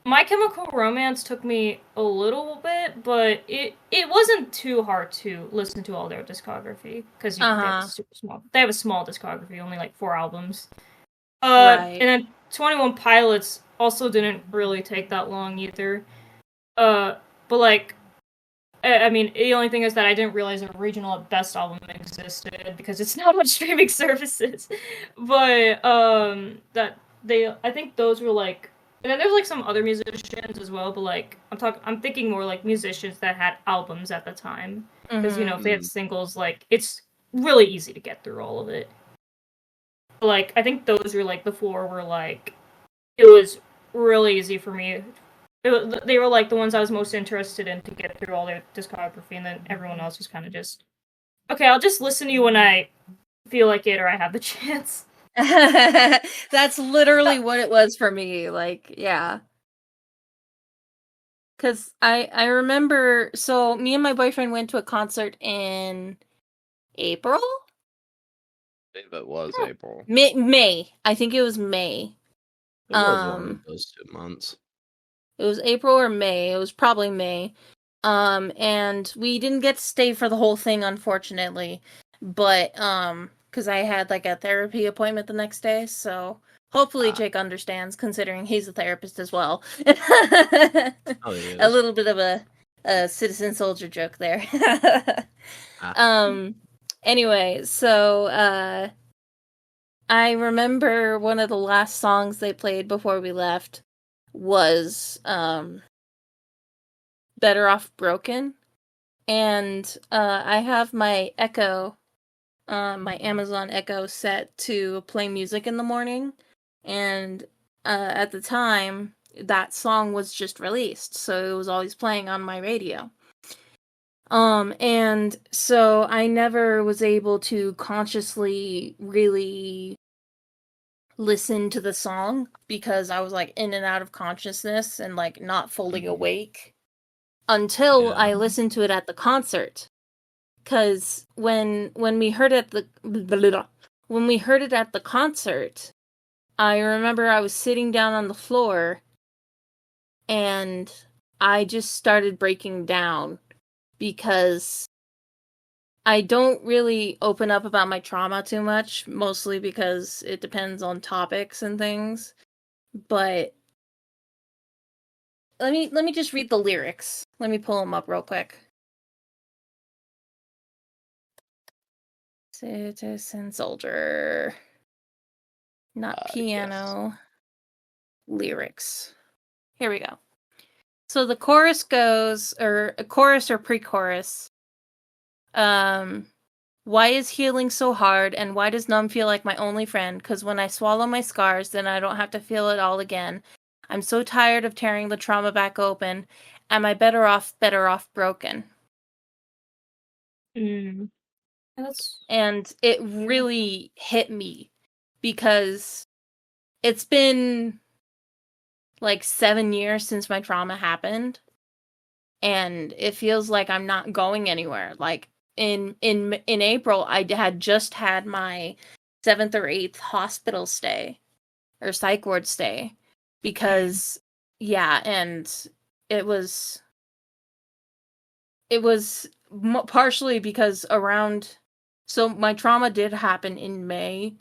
My Chemical Romance took me a little bit, but it wasn't too hard to listen to all their discography, because they have super small. They have a small discography, only like 4 albums. And then 21 Pilots also didn't really take that long either. But like, I mean, the only thing is that I didn't realize a Regional at Best album existed because it's not on streaming services. But I think those were like. And then there's like some other musicians as well, but like I'm thinking more like musicians that had albums at the time, because if they had singles, like it's really easy to get through all of it. But, like I think those were like the 4 were like it was really easy for me. They were like the ones I was most interested in to get through all their discography, and then everyone else was kind of just, okay, I'll just listen to you when I feel like it or I have the chance. That's literally what it was for me. Like, yeah. Because I remember, so me and my boyfriend went to a concert in April? I believe it was April. May. I think it was May. It was one of those 2 months. It was April or May. It was probably May. And we didn't get to stay for the whole thing, unfortunately. But, because I had like a therapy appointment the next day, so hopefully Jake understands, considering he's a therapist as well. Oh, he A is. little bit of a citizen soldier joke there. Anyway, so I remember one of the last songs they played before we left was Better Off Broken. And I have my Echo, my Amazon Echo set to play music in the morning. And at the time, that song was just released, so it was always playing on my radio. And so I never was able to consciously really listen to the song because I was like in and out of consciousness and like not fully awake until I listened to it at the concert. Cause when we heard it at the concert, I remember I was sitting down on the floor and I just started breaking down because I don't really open up about my trauma too much, mostly because it depends on topics and things. But let me just read the lyrics. Let me pull them up real quick. Citizen Soldier. Not piano. Yes. Lyrics. Here we go. So the chorus goes, or a chorus or pre-chorus. Why is healing so hard, and why does numb feel like my only friend? 'Cause when I swallow my scars, then I don't have to feel it all again. I'm so tired of tearing the trauma back open. Am I better off broken? And it really hit me because it's been like 7 years since my trauma happened, and it feels like I'm not going anywhere. Like in April, I had just had my 7th or 8th hospital stay or psych ward stay because and it was partially because so my trauma did happen in May,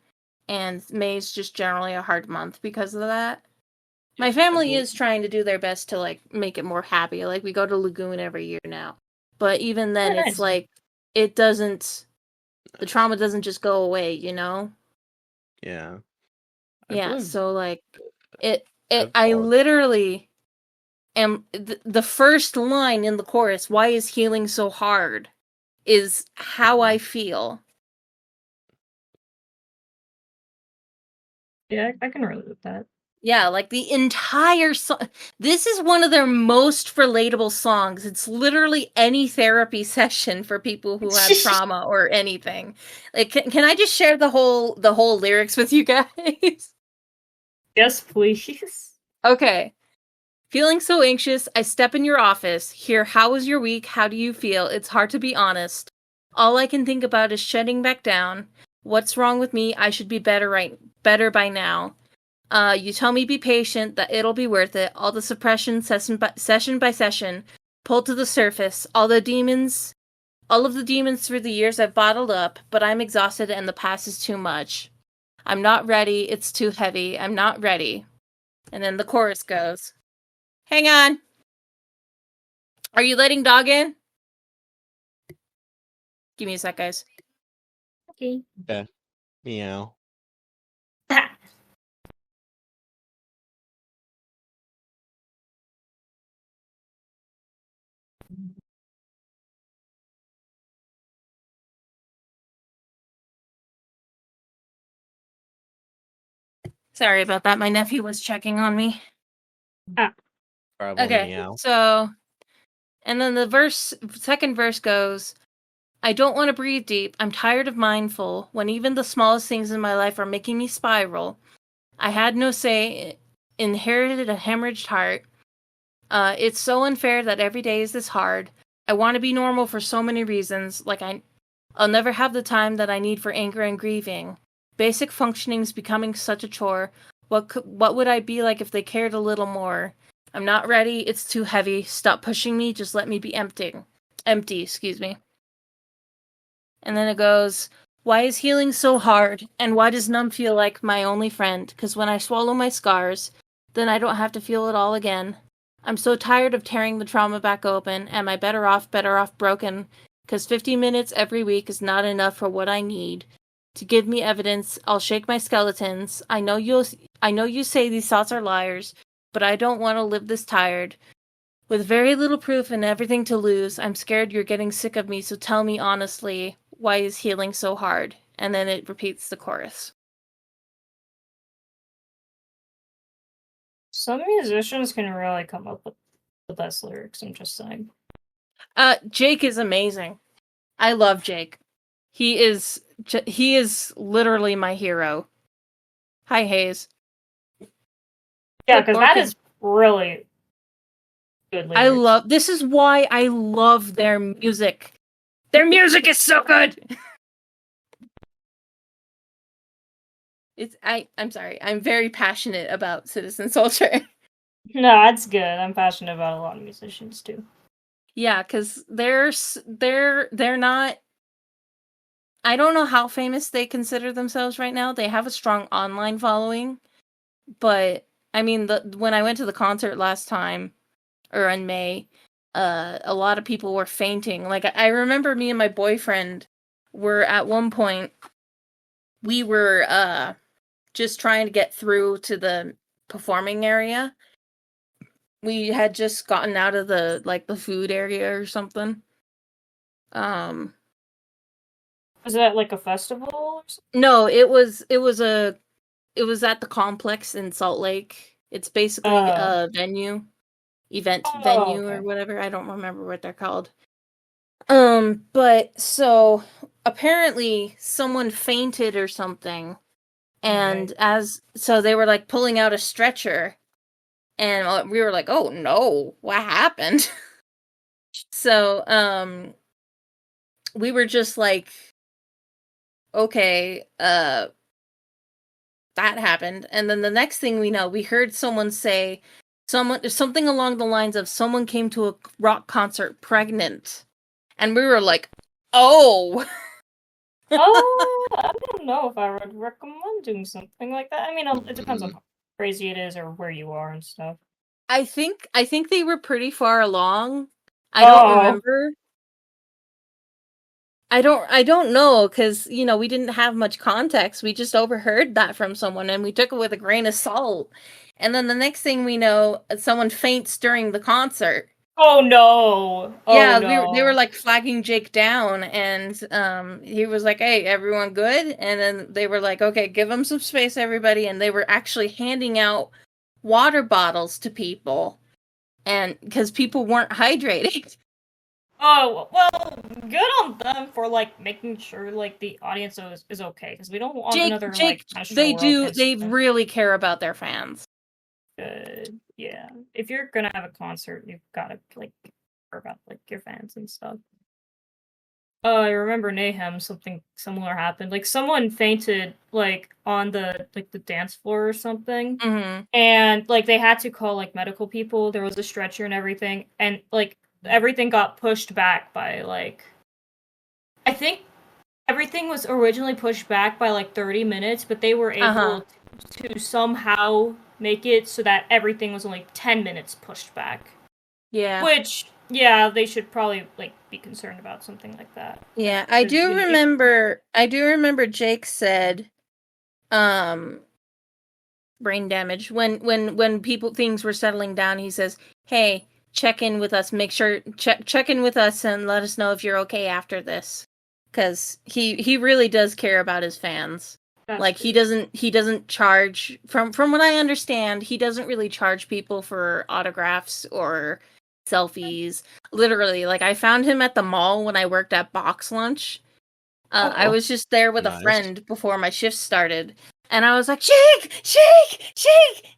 and May's just generally a hard month because of that. My family is trying to do their best to like make it more happy. Like we go to Lagoon every year now. But even then it's like the trauma doesn't just go away, you know? Yeah. Yeah, so like I literally am the first line in the chorus, why is healing so hard, is how I feel. Yeah, I can relate with that. Yeah, like the entire song. This is one of their most relatable songs. It's literally any therapy session for people who have trauma or anything. Like, can I just share the whole lyrics with you guys? Yes, please. Okay. Feeling so anxious, I step in your office. Hear, how was your week? How do you feel? It's hard to be honest. All I can think about is shutting back down. What's wrong with me? I should be better by now. You tell me be patient, that it'll be worth it. All the suppression, session by session, pulled to the surface. All of the demons through the years I've bottled up, but I'm exhausted and the past is too much. I'm not ready, it's too heavy, I'm not ready. And then the chorus goes, hang on. Are you letting dog in? Give me a sec, guys. Okay. Yeah. Meow. Sorry about that. My nephew was checking on me. Probably Okay, meow. so, and then the second verse goes, I don't want to breathe deep. I'm tired of mindful when even the smallest things in my life are making me spiral. I had no say, inherited a hemorrhaged heart. It's so unfair that every day is this hard. I want to be normal for so many reasons, like I'll never have the time that I need for anger and grieving. Basic functioning's becoming such a chore. What would I be like if they cared a little more? I'm not ready. It's too heavy. Stop pushing me. Just let me be empty. Excuse me. And then it goes, why is healing so hard? And why does numb feel like my only friend? Because when I swallow my scars, then I don't have to feel it all again. I'm so tired of tearing the trauma back open. Am I better off broken? Because 50 minutes every week is not enough for what I need. To give me evidence, I'll shake my skeletons. I know you say these thoughts are liars, but I don't want to live this tired. With very little proof and everything to lose, I'm scared you're getting sick of me, so tell me honestly, why is healing so hard? And then it repeats the chorus. Some musicians can really come up with the best lyrics, I'm just saying. Jake is amazing. I love Jake. He is literally my hero. Hi, Hayes. Yeah, because that is really good lyrics. This is why I love their music. Their music is so good! I'm sorry. I'm very passionate about Citizen Soldier. No, that's good. I'm passionate about a lot of musicians too. Yeah, because they're not. I don't know how famous they consider themselves right now. They have a strong online following, but I mean, when I went to the concert last time, or in May, a lot of people were fainting. Like I remember, me and my boyfriend were at one point. We were just trying to get through to the performing area. We had just gotten out of the food area or something. Was that like a festival or something? No, it was at the complex in Salt Lake. It's basically a venue, venue okay. or whatever. I don't remember what they're called. But so apparently someone fainted or something. And so they were like pulling out a stretcher, and we were like, "Oh no, what happened?" So we were just like, "Okay, that happened." And then the next thing we know, we heard someone say something along the lines of someone came to a rock concert pregnant. And we were like, "Oh." I don't know if I would recommend doing something like that. I mean, it depends on how crazy it is or where you are and stuff. I think they were pretty far along. I don't remember. I don't know, because we didn't have much context. We just overheard that from someone and we took it with a grain of salt. And then the next thing we know, someone faints during the concert. Oh no! Yeah, they were like flagging Jake down, and he was like, "Hey, everyone good?" And then they were like, "Okay, give him some space, everybody." And they were actually handing out water bottles to people, and because people weren't hydrating. Oh well, good on them for like making sure like the audience is okay, because we don't want another like they really care about their fans. Good. Yeah. If you're gonna have a concert, you've gotta like care about like your fans and stuff. I remember Mayhem, something similar happened. Like someone fainted like on the dance floor or something. Mm-hmm. And like they had to call like medical people. There was a stretcher and everything. And like everything got pushed back by like I think everything was originally pushed back by like 30 minutes, but they were able to somehow make it so that everything was only 10 minutes pushed back. Yeah. Which, yeah, they should probably like be concerned about something like that. Yeah, I do remember Jake said brain damage when things were settling down. He says, "Hey, check in with us. Make sure check in with us and let us know if you're okay after this." Cuz he really does care about his fans. Like he doesn't charge from what I understand, he doesn't really charge people for autographs or selfies. Literally, like I found him at the mall when I worked at Box Lunch. I was just there with a Nice. friend before my shift started, and I was like, "Shake, shake, shake."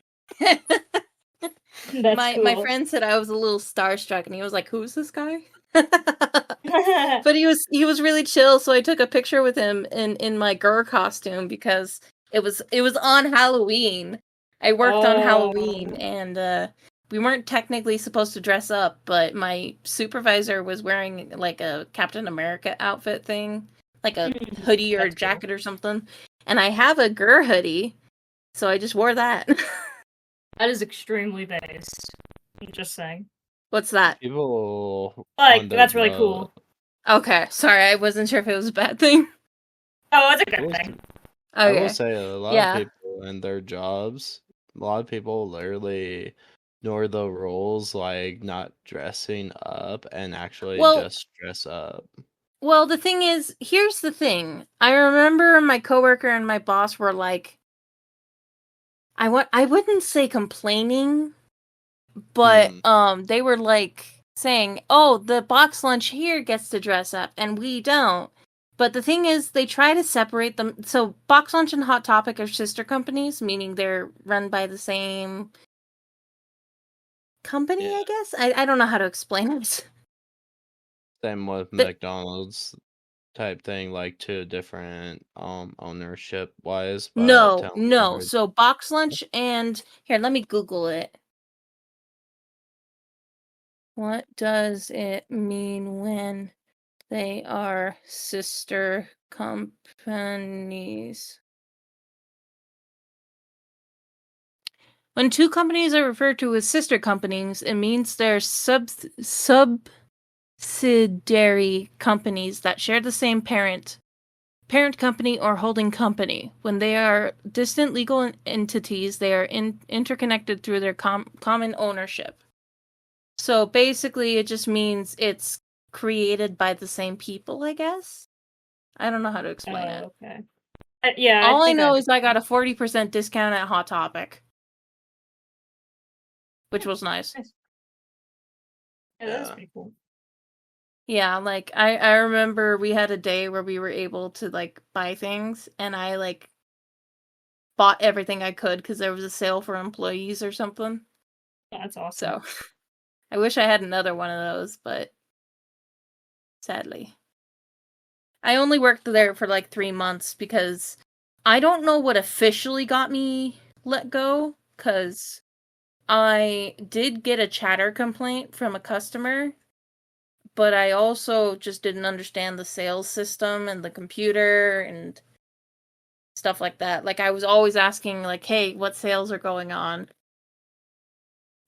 That's my cool. friend said I was a little starstruck, and he was like, "Who's this guy?" But he was really chill, so I took a picture with him in my girl costume because it was on Halloween. I worked on Halloween, and we weren't technically supposed to dress up, but my supervisor was wearing like a Captain America outfit thing, like a hoodie or a jacket or something. And I have a Gur hoodie, so I just wore that. That is extremely based. I'm just saying. What's that? People Like, on that's their really cool. Okay, sorry, I wasn't sure if it was a bad thing. Oh, it's a I good will- thing. I will Okay. say a lot Yeah. of people in their jobs, a lot of people literally ignore the rules, like not dressing up and actually Well- just dress up. Well, the thing is, here's the thing. I remember my coworker and my boss were like, I wouldn't say complaining, but they were like saying, "Oh, the Box Lunch here gets to dress up and we don't." But the thing is, they try to separate them. So Box Lunch and Hot Topic are sister companies, meaning they're run by the same company, Yeah. I guess. I don't know how to explain it. Same with The- McDonald's type thing, like two different ownership wise. No. So Box Lunch and here, let me Google it. What does it mean when they are sister companies? When two companies are referred to as sister companies, it means they're subsidiary companies that share the same parent company or holding company. When they are distant legal entities, they are interconnected through their common ownership. So basically, it just means it's created by the same people, I guess. I don't know how to explain it. Okay. Yeah. All I think know is I got a 40% discount at Hot Topic, which was nice. Yeah, that's Yeah. pretty cool. Yeah, like I remember we had a day where we were able to like buy things, and I like bought everything I could because there was a sale for employees or something. Yeah, that's awesome. So I wish I had another one of those, but sadly. I only worked there for like 3 months because I don't know what officially got me let go, because I did get a chatter complaint from a customer, but I also just didn't understand the sales system and the computer and stuff like that. Like I was always asking like, "Hey, what sales are going on?"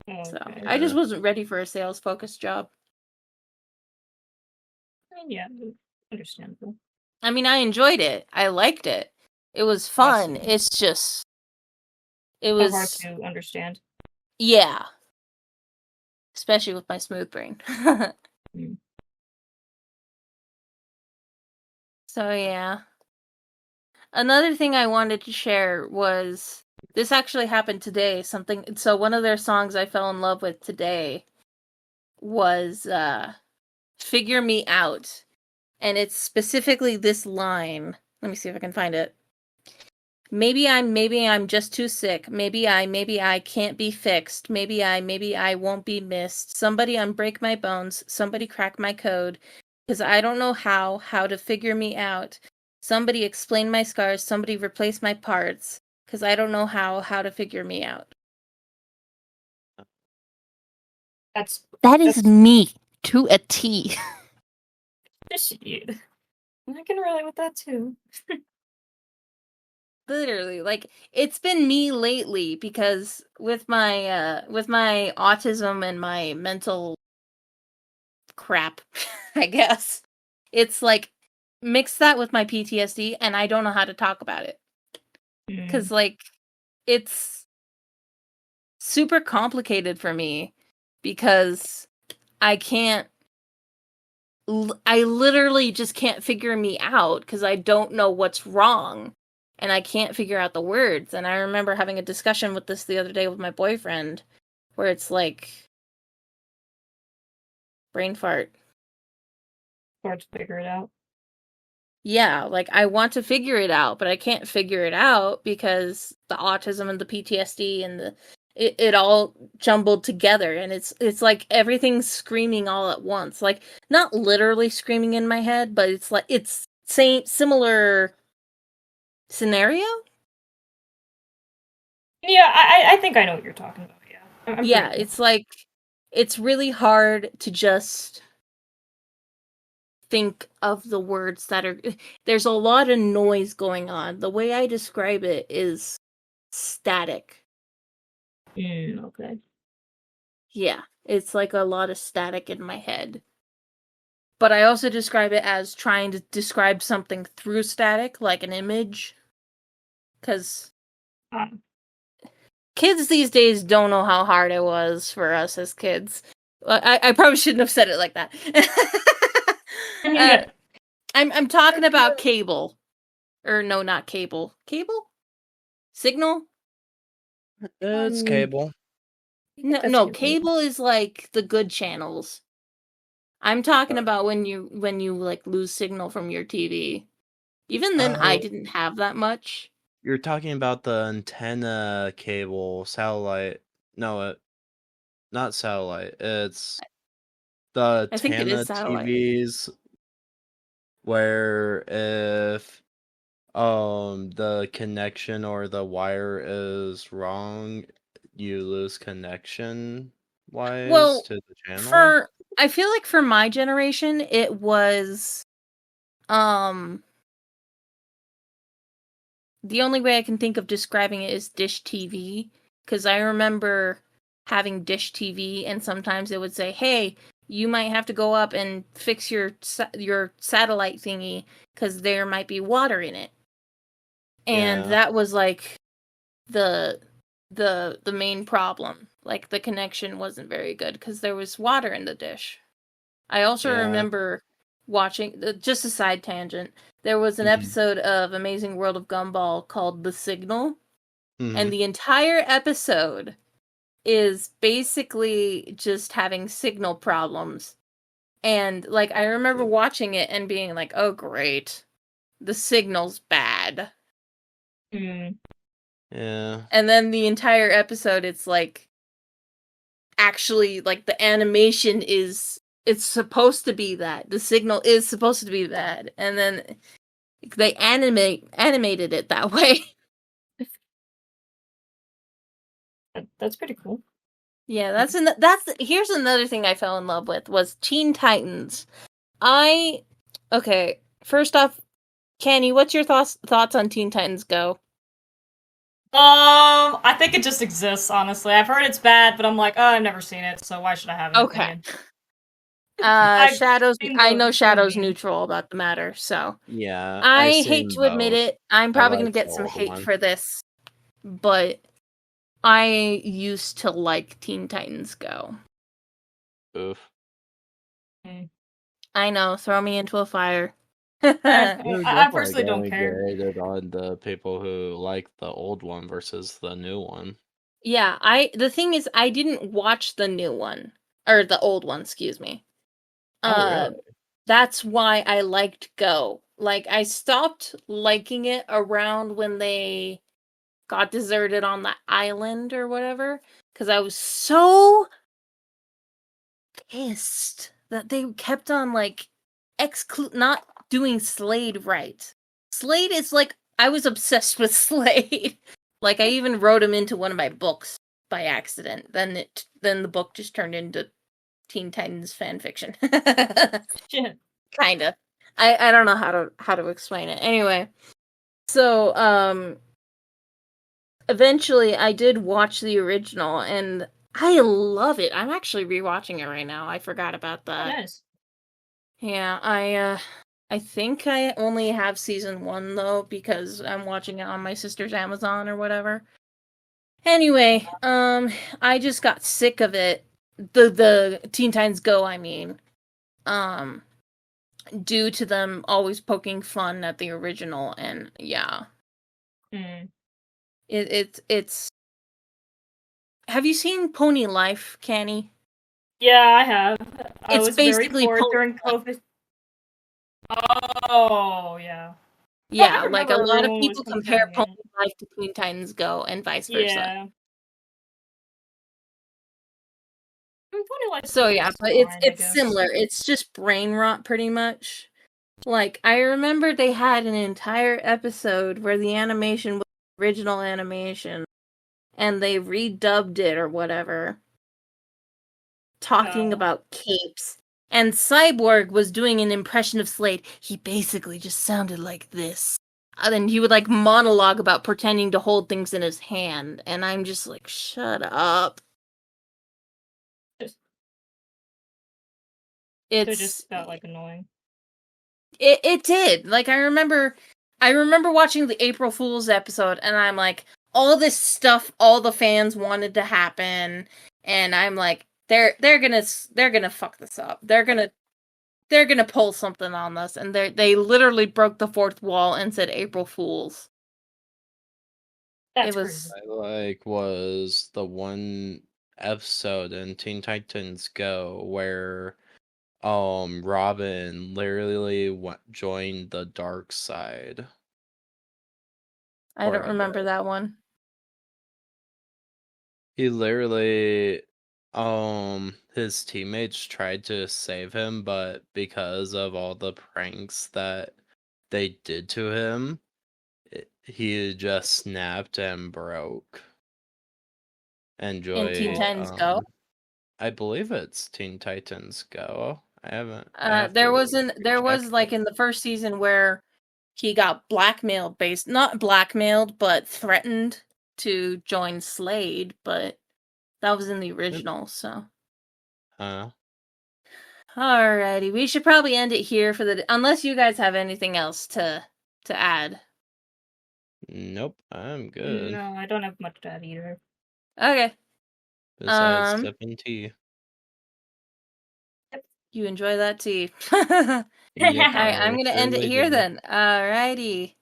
So Okay. I just wasn't ready for a sales focused job. Yeah, understandable. I mean, I enjoyed it. I liked it. It was fun. Awesome. It's just it Hard was to understand. yeah. Especially with my smooth brain. Mm. So yeah. Another thing I wanted to share was this actually happened today. So one of their songs I fell in love with today was Figure Me Out. And it's specifically this line. Let me see if I can find it. Maybe I'm just too sick. Maybe I can't be fixed. Maybe I won't be missed. Somebody unbreak my bones. Somebody crack my code. 'Cause I don't know how to figure me out. Somebody explain my scars. Somebody replace my parts. 'Cause I don't know how to figure me out. That is me to a T. Shit. I can relate with that too. Literally, like it's been me lately because with my autism and my mental crap, I guess. It's like mix that with my PTSD and I don't know how to talk about it. Cuz like it's super complicated for me because I literally just can't figure me out cuz I don't know what's wrong. and I can't figure out the words. And I remember having a discussion with this the other day with my boyfriend, where it's like brain fart. Hard to figure it out. Yeah, like I want to figure it out, but I can't figure it out because the autism and the PTSD and it all jumbled together, and it's like everything's screaming all at once. Like not literally screaming in my head, but it's like it's similar scenario. Yeah, I think I know what you're talking about. Yeah. I'm Yeah, pretty- it's like it's really hard to just think of the words that are there's a lot of noise going on. The way I describe it is static. Okay. Yeah, it's like a lot of static in my head. But I also describe it as trying to describe something through static, like an image. Because kids these days don't know how hard it was for us as kids. I probably shouldn't have said it like that. I'm talking about cable. Or no, not cable. Cable? Signal? It's cable. No, cable is like the good channels. I'm talking about when you like lose signal from your TV. Even then, I didn't have that much. You're talking about the antenna cable, satellite. No, not satellite. It's the I think it antenna is satellite. TVs where if the connection or the wire is wrong, you lose connection wise to the channel. I feel like for my generation, it was the only way I can think of describing it is Dish TV, because I remember having Dish TV, and sometimes it would say, "Hey, you might have to go up and fix your satellite thingy because there might be water in it," and that was like the main problem. Like the connection wasn't very good because there was water in the dish. I also remember watching, just a side tangent, there was an episode of Amazing World of Gumball called The Signal, and the entire episode is basically just having signal problems. And like I remember watching it and being like, "Oh great. The signal's bad." Yeah. And then the entire episode it's like actually like the animation is it's supposed to be that. The signal is supposed to be bad. And then they animated it that way. That's pretty cool. Yeah, here's another thing I fell in love with was Teen Titans. Okay, first off, Kenny, what's your thoughts on Teen Titans Go? I think it just exists, honestly. I've heard it's bad, but I'm like, oh, I've never seen it, so why should I have an opinion? Shadow's I know Shadow's neutral about the matter, so yeah. I hate to admit it. I'm probably gonna get some hate for this, but I used to like Teen Titans Go. Oof. I know, throw me into a fire. I personally don't care. On the people who like the old one versus the new one. Yeah, the thing is, I didn't watch the new one or the old one. Excuse me. Really? That's why I liked Go. Like, I stopped liking it around when they got deserted on the island or whatever, because I was so pissed that they kept on like not doing Slade right. Slade is like, I was obsessed with Slade. Like I even wrote him into one of my books by accident. Then the book just turned into Teen Titans fan fiction. Kinda. I don't know how to explain it. Anyway, so eventually I did watch the original and I love it. I'm actually rewatching it right now. I forgot about that. Nice. Yeah, I think I only have season 1 though because I'm watching it on my sister's Amazon or whatever. Anyway, I just got sick of it. The Teen Titans Go, I mean. Due to them always poking fun at the original, and yeah. Mm. It's. Have you seen Pony Life, Canny? Yeah, I have. I It's was very basically poor Pony during Life. COVID. Oh, yeah. Yeah, I like a remember lot of everyone was people compare comparing Pony it. Life to Teen Titans Go and vice versa. Yeah. I mean, Pony Life So yeah, but fine, I it's guess. similar. It's just brain rot pretty much. Like I remember they had an entire episode where the animation was original animation and they redubbed it or whatever, talking Oh. about capes. And Cyborg was doing an impression of Slade. He basically just sounded like this. And then he would like monologue about pretending to hold things in his hand. And I'm just like, shut up. So It's it just got like annoying. it did. Like I remember watching the April Fool's episode and I'm like, all this stuff all the fans wanted to happen, and I'm like, they're gonna fuck this up. They're gonna pull something on us, and they literally broke the fourth wall and said April Fools. That's It was crazy. Was the one episode in Teen Titans Go where Robin literally joined the dark side. I don't remember that one. He literally his teammates tried to save him, but because of all the pranks that they did to him, he just snapped and broke. And Joy, In Teen Titans Go? I believe it's Teen Titans Go. I haven't. There was like in the first season where he got not blackmailed, but threatened to join Slade, but that was in the original, so. Alrighty, we should probably end it here unless you guys have anything else to add. Nope, I'm good. No, I don't have much to add either. Okay. Besides sipping tea. You enjoy that tea. Yep, I'm gonna end it here then. Alrighty.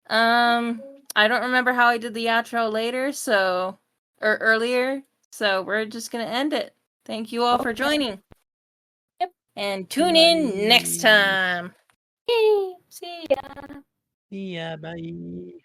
I don't remember how I did the outro earlier, so we're just gonna end it. Thank you all for joining. Yep. And tune in next time. See ya. Yeah, bye.